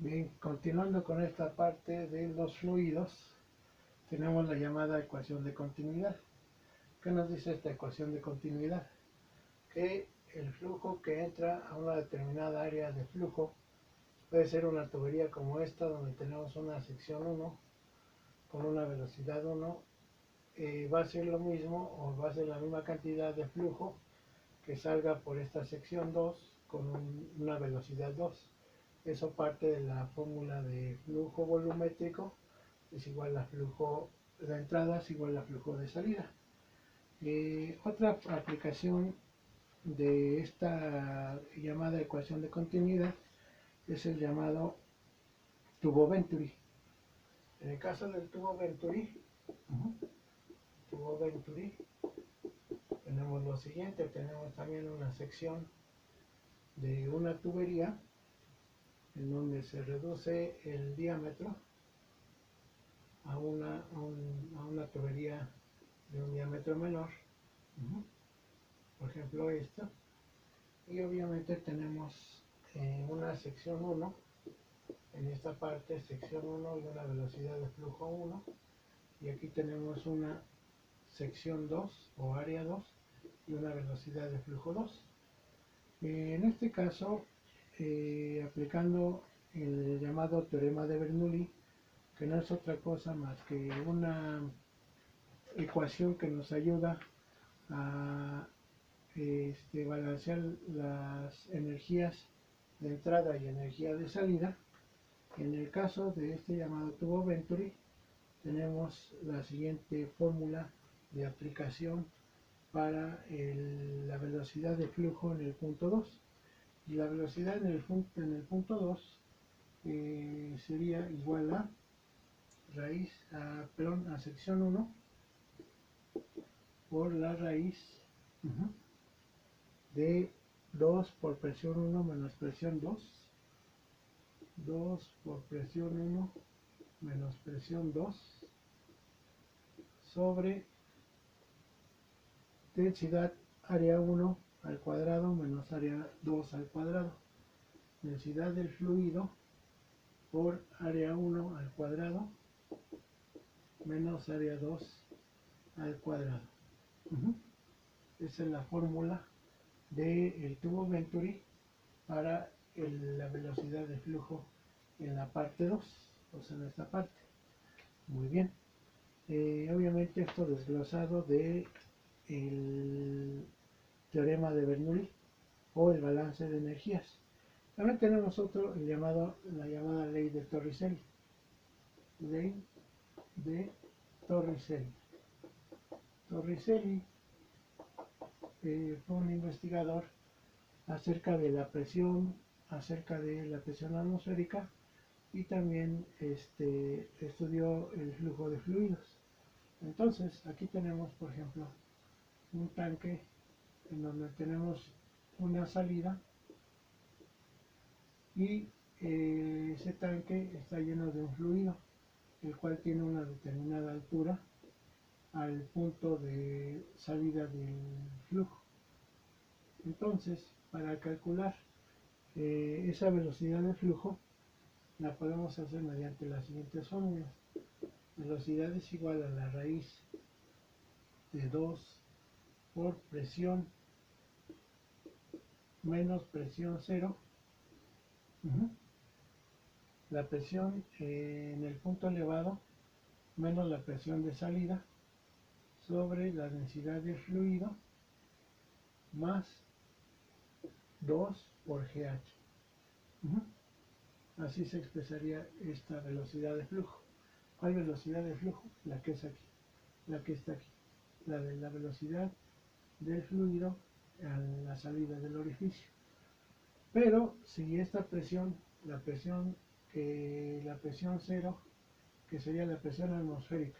Bien, continuando con esta parte de los fluidos, tenemos la llamada ecuación de continuidad. ¿Qué nos dice esta ecuación de continuidad? Que el flujo que entra a una determinada área de flujo puede ser una tubería como esta, donde tenemos una sección 1 con una velocidad 1, va a ser lo mismo o va a ser la misma cantidad de flujo que salga por esta sección 2 con una velocidad 2. Eso parte de la fórmula de flujo volumétrico es igual a flujo de entrada es igual a flujo de salida. Otra aplicación de esta llamada ecuación de continuidad es el llamado tubo Venturi. En el caso del tubo Venturi tenemos lo siguiente: tenemos también una sección de una tubería en donde se reduce el diámetro a una tubería de un diámetro menor, por ejemplo esta, y obviamente tenemos una sección 1, en esta parte sección 1 y una velocidad de flujo 1, y aquí tenemos una sección 2 o área 2 y una velocidad de flujo 2. En este caso, aplicando el llamado teorema de Bernoulli, que no es otra cosa más que una ecuación que nos ayuda a balancear las energías de entrada y energía de salida. En el caso de este llamado tubo Venturi, tenemos la siguiente fórmula de aplicación para la velocidad de flujo en el punto 2. Y la velocidad en el punto 2 sería igual a a sección 1 por la raíz de 2 por presión 1 menos presión 2 por presión 1 menos presión 2 sobre densidad área 1 al cuadrado menos área 2 al cuadrado. Densidad del fluido por área 1 al cuadrado menos área 2 al cuadrado. Esa es la fórmula del tubo Venturi para la velocidad de flujo en la parte 2, o sea, en esta parte. Muy bien. Obviamente esto desglosado de el teorema de Bernoulli o el balance de energías. También tenemos otro, la llamada ley de Torricelli. Ley de Torricelli. Torricelli fue un investigador acerca de la presión, atmosférica, y también estudió el flujo de fluidos. Entonces, aquí tenemos, por ejemplo, un tanque en donde tenemos una salida y ese tanque está lleno de un fluido, el cual tiene una determinada altura al punto de salida del flujo. Entonces, para calcular esa velocidad de flujo, la podemos hacer mediante las siguientes fórmulas. Velocidad es igual a la raíz de 2 por presión menos presión 0. La presión en el punto elevado menos la presión de salida sobre la densidad del fluido más 2 por GH. Así se expresaría esta velocidad de flujo. ¿Cuál velocidad de flujo? La que es aquí, la que está aquí, la de la velocidad del fluido a la salida del orificio. Pero si esta presión, la presión 0, que sería la presión atmosférica,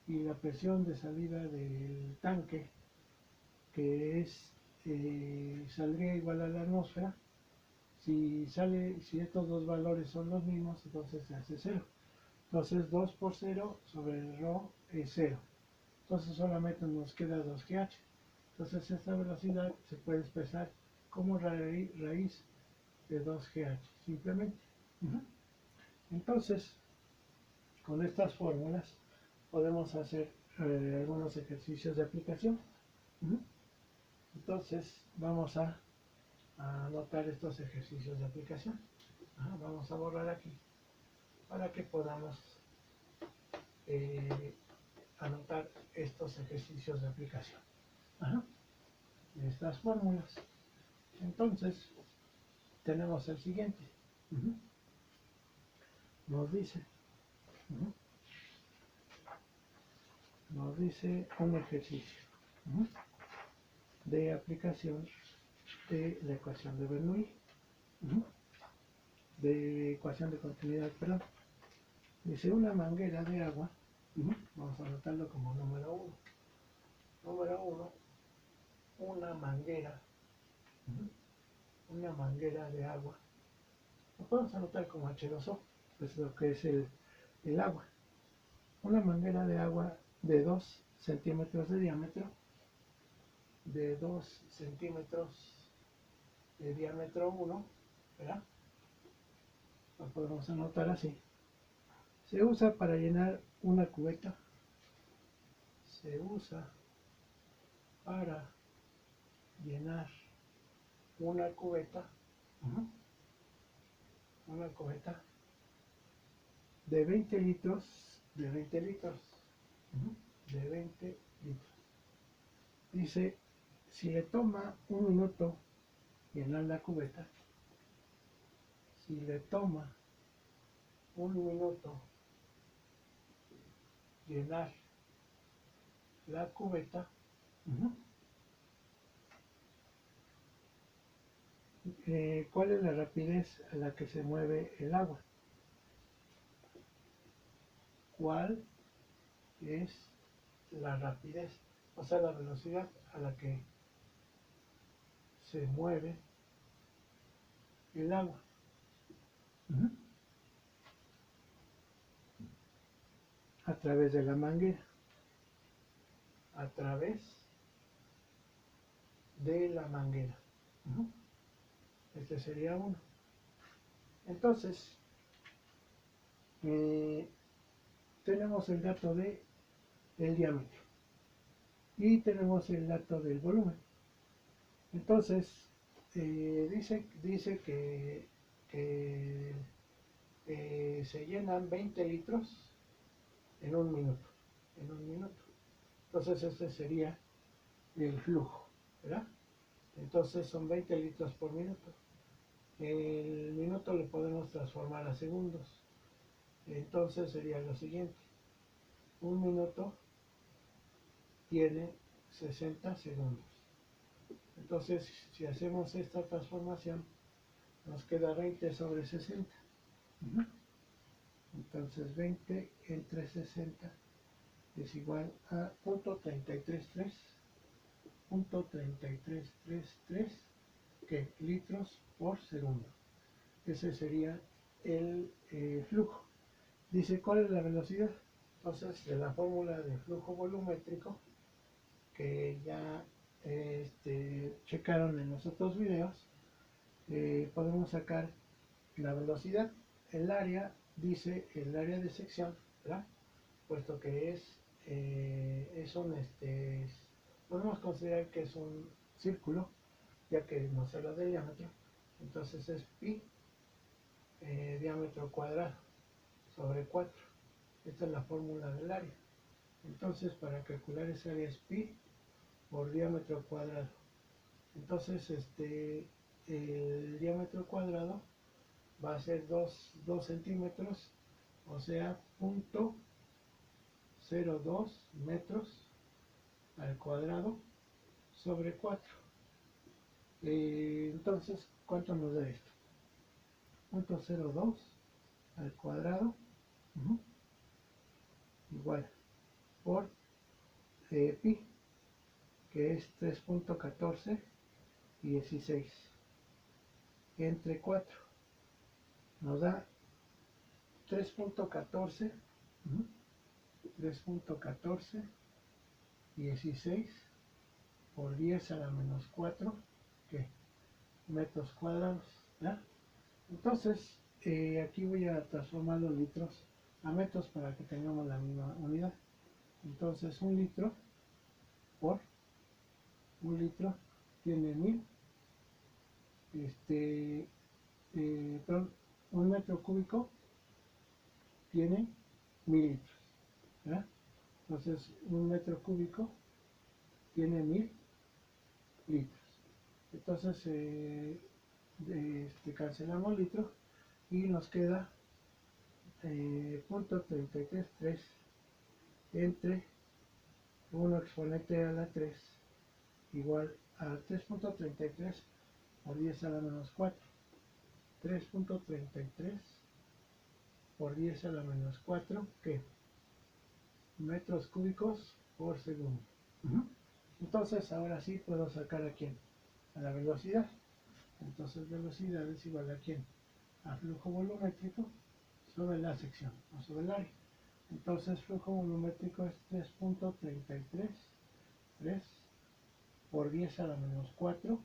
y la presión de salida del tanque, que saldría igual a la atmósfera, si estos dos valores son los mismos, entonces se hace 0. Entonces 2 por 0 sobre el ρ es 0. Entonces solamente nos queda 2GH. Entonces esta velocidad se puede expresar como raíz de 2GH, simplemente. Entonces, con estas fórmulas podemos hacer algunos ejercicios de aplicación. Entonces, vamos a anotar estos ejercicios de aplicación. Vamos a borrar aquí para que podamos anotar estos ejercicios de aplicación de estas fórmulas. Entonces tenemos el siguiente. Nos dice un ejercicio de aplicación de la ecuación de Bernoulli, de ecuación de continuidad, perdón. Dice una manguera de agua, vamos a anotarlo como número 1. Número 1, una manguera de agua. Lo podemos anotar como H2O, es lo que es el agua. Una manguera de agua de 2 centímetros de diámetro, de 2 centímetros de diámetro 1, ¿verdad? Lo podemos anotar así. Se usa para llenar una cubeta. Se usa para llenar una cubeta. Una cubeta de 20 litros. De 20 litros. De 20 litros. Dice, si le toma un minuto llenar la cubeta, si le toma un minuto llenar la cubeta, ¿cuál es la rapidez a la que se mueve el agua? ¿Cuál es la rapidez? O sea, la velocidad a la que se mueve el agua. A través de la manguera. A través de la manguera. Este sería uno. Entonces, tenemos el dato del diámetro y tenemos el dato del volumen. Entonces, dice que se llenan 20 litros en un minuto. Entonces, este sería el flujo, ¿verdad? Entonces, son 20 litros por minuto. El minuto lo podemos transformar a segundos. Entonces, sería lo siguiente. Un minuto tiene 60 segundos. Entonces, si hacemos esta transformación, nos queda 20 sobre 60. Entonces, 20 entre 60 es igual a .333, que litros por segundo. Ese sería el flujo. Dice, ¿cuál es la velocidad? Entonces, de la fórmula de flujo volumétrico, que ya checaron en los otros videos, podemos sacar la velocidad. El área, dice el área de sección, ¿verdad? Puesto que es un, podemos considerar que es un círculo, ya que nos habla de diámetro. Entonces es pi diámetro cuadrado sobre 4. Esta es la fórmula del área. Entonces, para calcular esa área es pi por diámetro cuadrado. Entonces, el diámetro cuadrado va a ser 2 centímetros, o sea, 0.02 metros al cuadrado sobre 4. Entonces, ¿cuánto nos da esto? 0.02 al cuadrado igual por pi, que es 3.1416 entre 4. Nos da 3.1416 por 10 a la menos 4, ¿qué? Metros cuadrados, ¿verdad? Entonces, aquí voy a transformar los litros a metros para que tengamos la misma unidad. Entonces, por un litro tiene 1000, perdón, un metro cúbico tiene 1000 litros, ¿verdad? Entonces, un metro cúbico tiene 1000 litros. Entonces, cancelamos litros y nos queda punto 33 entre 1 exponente a la 3 igual a 3.33 por 10 a la menos 4. 3.33 por 10 a la menos 4, ¿qué? Metros cúbicos por segundo. Entonces, ahora sí puedo sacar a quién, a la velocidad. Entonces, velocidad es igual a quién, a flujo volumétrico sobre la sección o sobre el área. Entonces, flujo volumétrico es 3.33 por 10 a la menos 4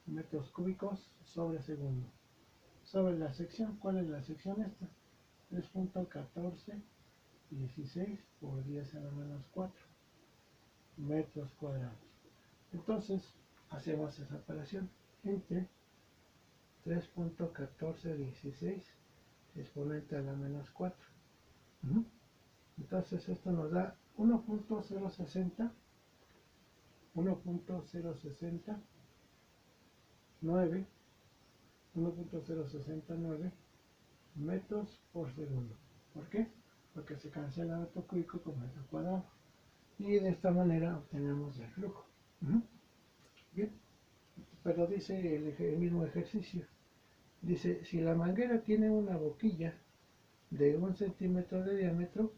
metros cúbicos sobre segundo. Sobre la sección, ¿cuál es la sección esta? 3.1416 por 10 a la menos 4 metros cuadrados. Entonces, hacemos esa operación entre 3.1416 exponente a la menos 4. Entonces, esto nos da 1.060 1.069 metros por segundo. ¿Por qué? Porque se cancela metro cúbico con metro cuadrado. Y de esta manera obtenemos el flujo. Bien, pero dice el mismo ejercicio. Dice, si la manguera tiene una boquilla de 1 centímetro de diámetro,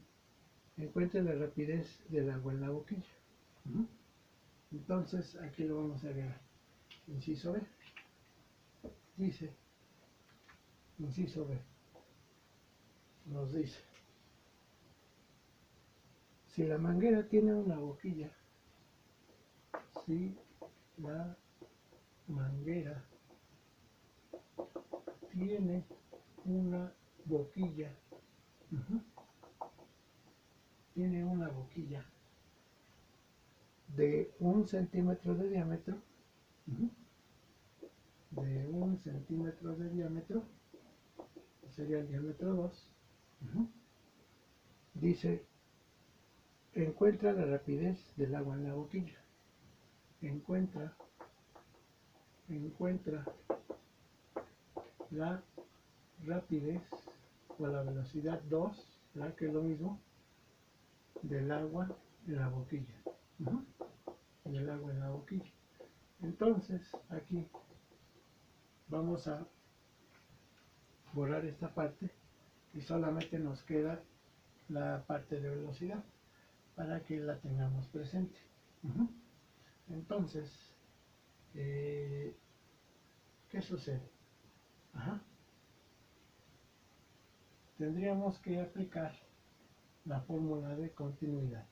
encuentre la rapidez del agua en la boquilla. Entonces, aquí lo vamos a agregar. Inciso B. Dice, inciso B, nos dice, si la manguera tiene una boquilla, si la manguera tiene una boquilla, tiene una boquilla de 1 centímetro de diámetro, de 1 centímetro de diámetro, sería el diámetro 2, dice, encuentra la rapidez del agua en la boquilla. Encuentra la rapidez o la velocidad 2, ¿verdad? Que es lo mismo, del agua en la boquilla. Del agua en la boquilla. Entonces, aquí vamos a borrar esta parte y solamente nos queda la parte de velocidad para que la tengamos presente. Entonces, ¿qué sucede? Tendríamos que aplicar la fórmula de continuidad.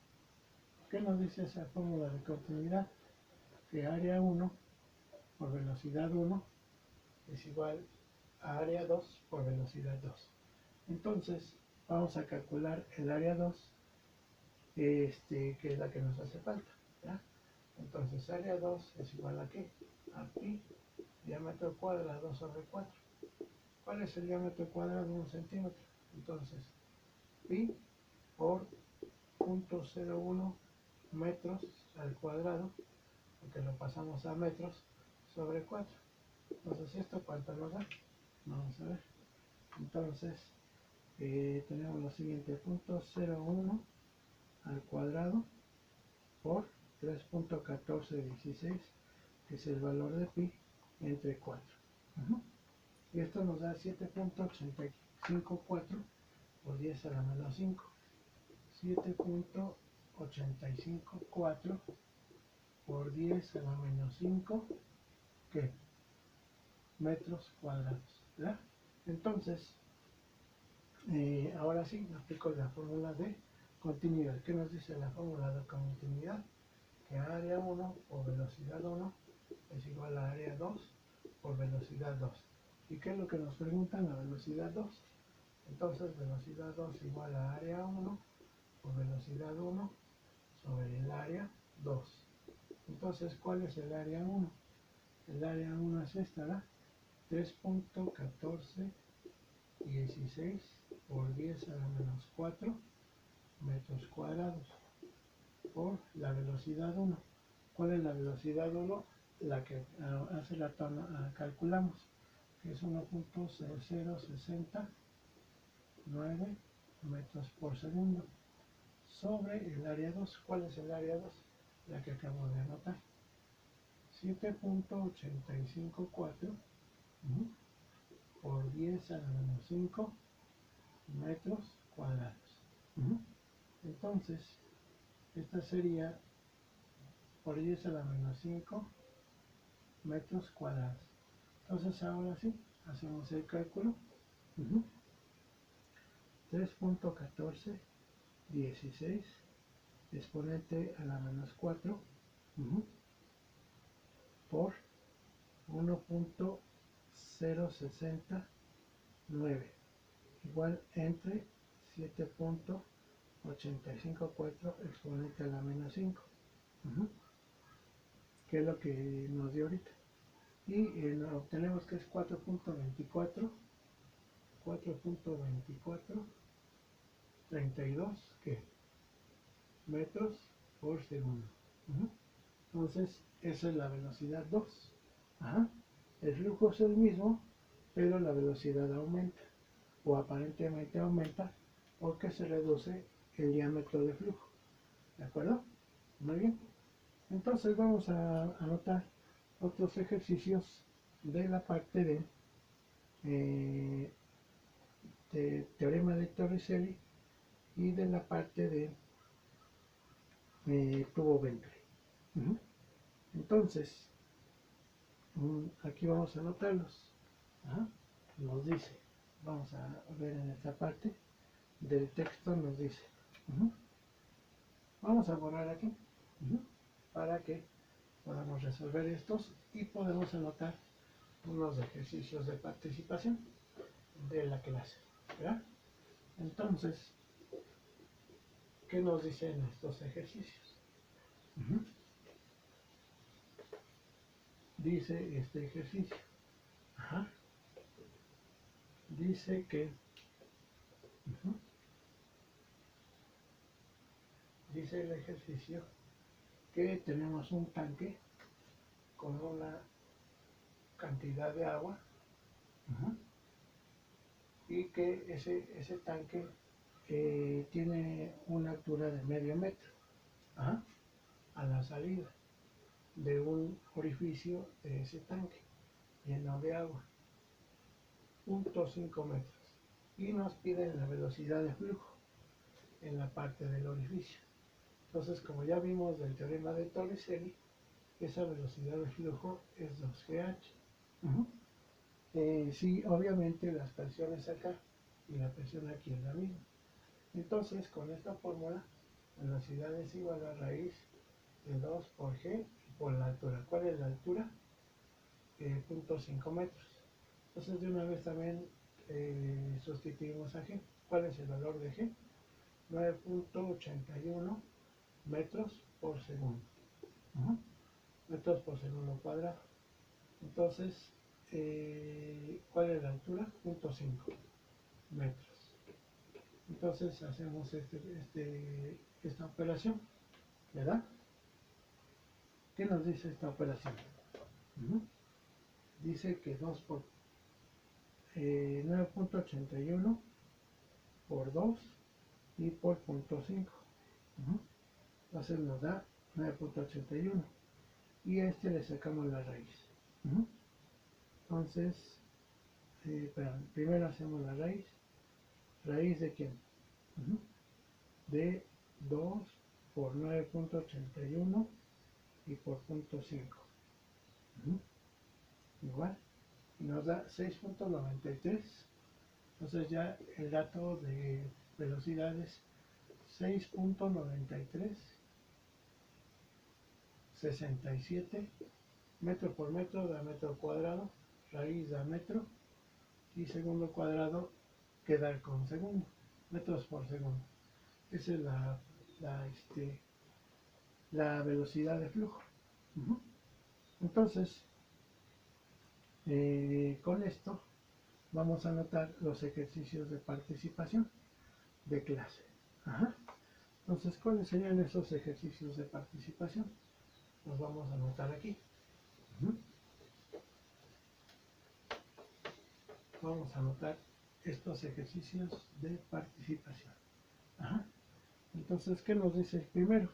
¿Qué nos dice esa fórmula de continuidad? Que área 1 por velocidad 1 es igual a área 2 por velocidad 2. Entonces, vamos a calcular el área 2, que es la que nos hace falta, ¿ya? Entonces, área 2 es igual a ¿qué? A pi diámetro cuadrado sobre 4. ¿Cuál es el diámetro cuadrado de 1 centímetro? Entonces, pi por 0.01 metros al cuadrado, porque lo pasamos a metros, sobre 4. Entonces, ¿esto cuánto nos da? Vamos a ver. Entonces, tenemos lo siguiente, 0.01 al cuadrado por 3.1416, que es el valor de pi, entre 4. Y esto nos da 7.854 por 10 a la menos 5. 7.854 por 10 a la menos 5, ¿qué? Metros cuadrados, ¿verdad? Entonces, ahora sí, aplico la fórmula de continuidad. ¿Qué nos dice la fórmula de continuidad? Que área 1 por velocidad 1 es igual a área 2 por velocidad 2. ¿Y qué es lo que nos preguntan? La velocidad 2. Entonces velocidad 2 igual a área 1 por velocidad 1 sobre el área 2. Entonces, ¿cuál es el área 1? El área 1 es esta, ¿verdad? 3.1416 por 10 a la menos 4 metros cuadrados por la velocidad 1. ¿Cuál es la velocidad 1? La que hace rato calculamos, que es 1.0069 metros por segundo sobre el área 2. ¿Cuál es el área 2? La que acabo de anotar. 7.854 por 10 a la menos 5 metros cuadrados. Entonces, esta sería por 10 a la menos 5 metros cuadrados. Entonces, ahora sí, hacemos el cálculo. 3.1416 exponente a la menos 4 por 1.069 igual entre 7.854 exponente a la menos 5, que es lo que nos dio ahorita. Y obtenemos que es 4.24 ¿qué? Metros por segundo. Entonces, esa es la velocidad 2. El flujo es el mismo, pero la velocidad aumenta, o aparentemente aumenta, porque se reduce el diámetro de flujo. ¿De acuerdo? Muy bien. Entonces vamos a anotar otros ejercicios de la parte de teorema de Torricelli y de la parte de tubo Venturi. Entonces, aquí vamos a anotarlos. Nos dice, vamos a ver en esta parte del texto, nos dice, vamos a borrar aquí para que podamos resolver estos y podemos anotar unos ejercicios de participación de la clase, ¿verdad? Entonces, ¿qué nos dicen estos ejercicios? Dice este ejercicio, dice que dice el ejercicio que tenemos un tanque con una cantidad de agua y que ese tanque tiene una altura de medio metro a la salida de un orificio de ese tanque lleno de agua, 0.5 metros, y nos piden la velocidad de flujo en la parte del orificio. Entonces, como ya vimos del teorema de Torricelli, esa velocidad de flujo es 2GH. Sí, obviamente las presiones acá y la presión aquí es la misma. Entonces, con esta fórmula, la velocidad es igual a raíz de 2 por G por la altura. ¿Cuál es la altura? 0.5 metros. Entonces, de una vez también sustituimos a G. ¿Cuál es el valor de G? 9.81 metros por segundo. Metros por segundo cuadrado. Entonces, ¿cuál es la altura? 0.5 metros. Entonces hacemos esta operación, ¿verdad? ¿Qué nos dice esta operación? Dice que 2 por 9.81 por 2 y por 0.5. Entonces nos da 9.81 y a este le sacamos la raíz. Entonces, primero hacemos la raíz. ¿Raíz de quién? De 2 por 9.81 y por 0.5. Igual. Y nos da 6.93. Entonces ya el dato de velocidad es 6.9367 metro por metro da metro cuadrado, raíz da metro, y segundo cuadrado queda con segundo, metros por segundo. Esa es la velocidad de flujo. Entonces, con esto vamos a anotar los ejercicios de participación de clase. Entonces, ¿cuáles serían esos ejercicios de participación? Los vamos a anotar aquí. Vamos a anotar estos ejercicios de participación. Entonces, ¿qué nos dice el primero?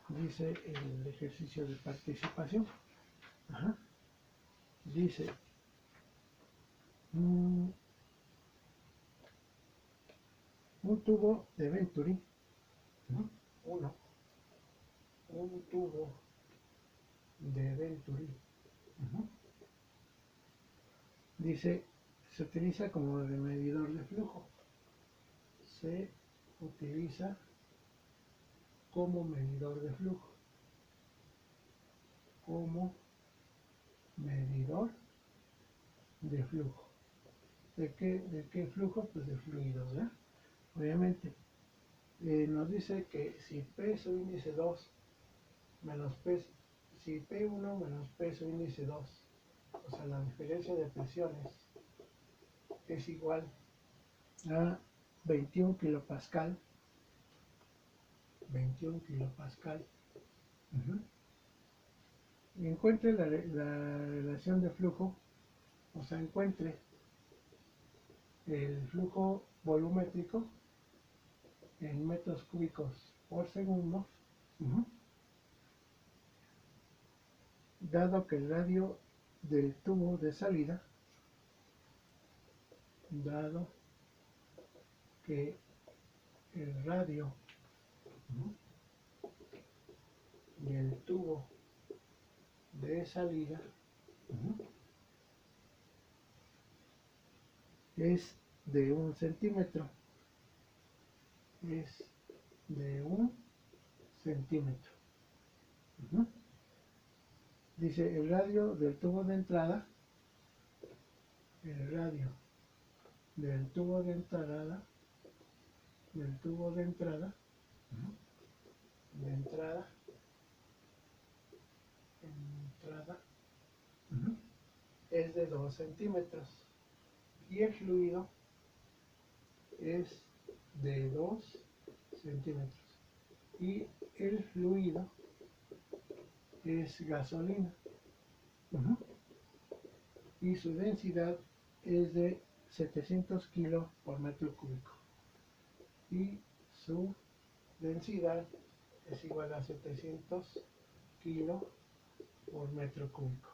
Dice el ejercicio de participación. Dice un tubo de Venturi. Un tubo de Venturi. Dice, se utiliza como de medidor de flujo. Se utiliza como medidor de flujo. Como medidor de flujo. ¿De qué flujo? Pues de fluidos, ¿verdad? Obviamente. Nos dice que si P sub índice 2 menos P, si P1 menos P sub índice 2, o sea, la diferencia de presiones es igual a 21 kilopascal, y encuentre la relación de flujo, o sea, encuentre el flujo volumétrico en metros cúbicos por segundo, dado que el radio del tubo de salida, dado que el radio del tubo de salida es de 1 centímetro, es de 1 centímetro. Dice el radio del tubo de entrada, el radio del tubo de entrada, es de 2 centímetros y el fluido es de 2 centímetros y el fluido es gasolina y su densidad es de 700 kilos por metro cúbico y su densidad es igual a 700 kilos por metro cúbico.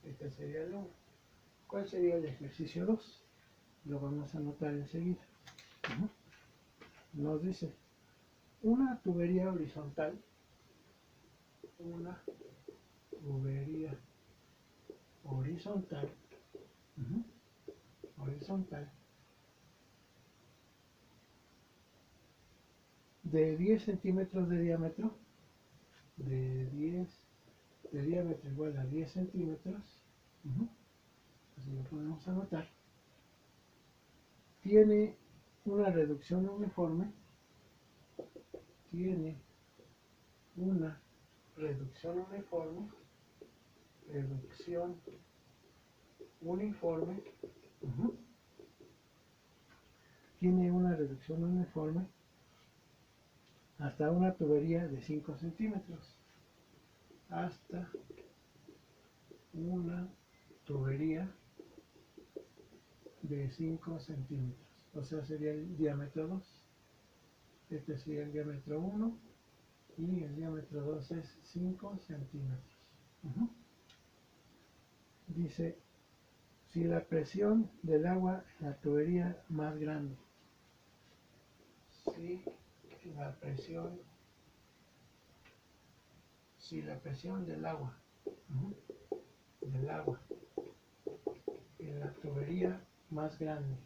Este sería el 1. ¿Cuál sería el ejercicio 2? Lo vamos a anotar enseguida. Nos dice una tubería horizontal, horizontal de 10 centímetros de diámetro, igual a 10 centímetros, así lo podemos anotar, tiene una reducción uniforme, tiene una reducción uniforme hasta una tubería de 5 centímetros, hasta una tubería de 5 centímetros, o sea, sería el diámetro 2. Este sería el diámetro 1 y el diámetro 2 es 5 centímetros. Dice, si la presión del agua en la tubería más grande, si la presión del agua en la tubería más grande,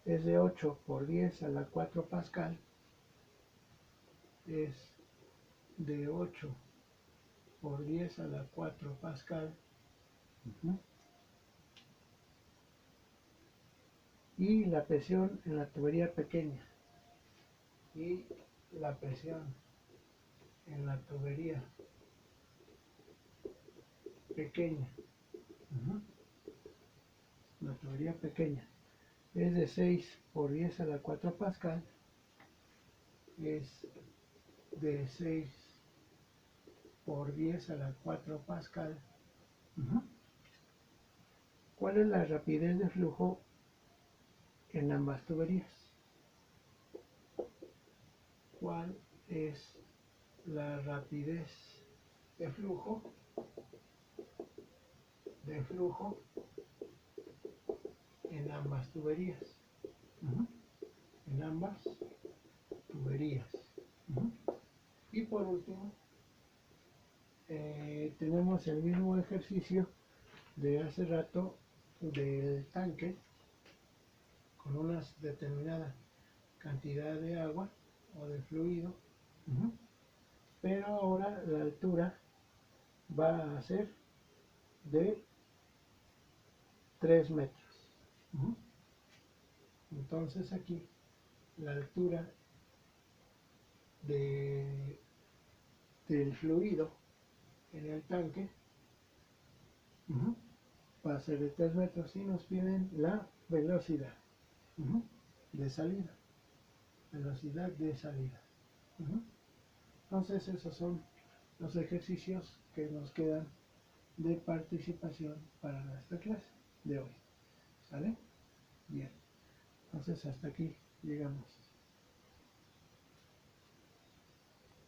es de 8 por 10 a la 4 pascal, es de 8 por 10 a la 4 pascal. Y la presión en la tubería pequeña, y la presión en la tubería pequeña, la tubería pequeña es de 6 por 10 a la 4 pascal, es de 6 por 10 a la 4 pascal. ¿Cuál es la rapidez de flujo en ambas tuberías? ¿Cuál es la rapidez de flujo en ambas tuberías? En ambas tuberías. Y por último, tenemos el mismo ejercicio de hace rato del tanque con una determinada cantidad de agua o de fluido, pero ahora la altura va a ser de 3 metros. Entonces aquí la altura del fluido en el tanque va a ser de 3 metros, y nos piden la velocidad de salida. Velocidad de salida. Entonces esos son los ejercicios que nos quedan de participación para nuestra clase de hoy. ¿Sale? Bien. Entonces hasta aquí llegamos.